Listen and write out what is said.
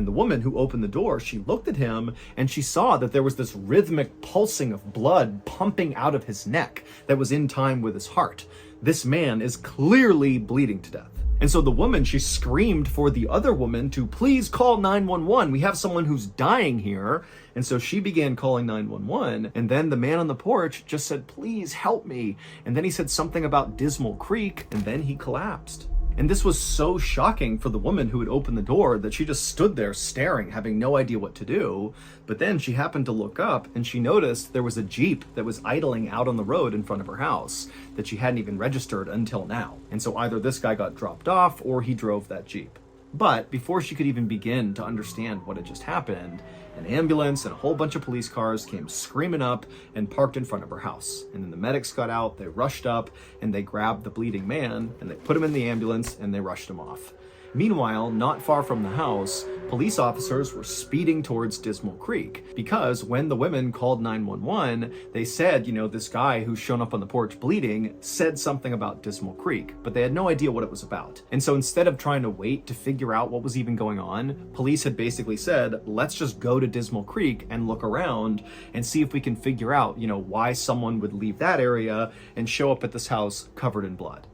the woman who opened the door, she looked at him and she saw that there was this rhythmic pulsing of blood pumping out of his neck that was in time with his heart. This man is clearly bleeding to death. And so the woman, she screamed for the other woman to please call 911. We have someone who's dying here. And so she began calling 911. And then the man on the porch just said, please help me. And then he said something about Dismal Creek, and then he collapsed. And this was so shocking for the woman who had opened the door that she just stood there staring, having no idea what to do. But then she happened to look up and she noticed there was a Jeep that was idling out on the road in front of her house that she hadn't even registered until now. And so either this guy got dropped off or he drove that Jeep. But before she could even begin to understand what had just happened, an ambulance and a whole bunch of police cars came screaming up and parked in front of her house. And then the medics got out, they rushed up, and they grabbed the bleeding man, and they put him in the ambulance, and they rushed him off. Meanwhile, not far from the house, police officers were speeding towards Dismal Creek because when the women called 911, they said, this guy who's shown up on the porch bleeding said something about Dismal Creek, but they had no idea what it was about. And so instead of trying to wait to figure out what was even going on, police had basically said, let's just go to Dismal Creek and look around and see if we can figure out, why someone would leave that area and show up at this house covered in blood.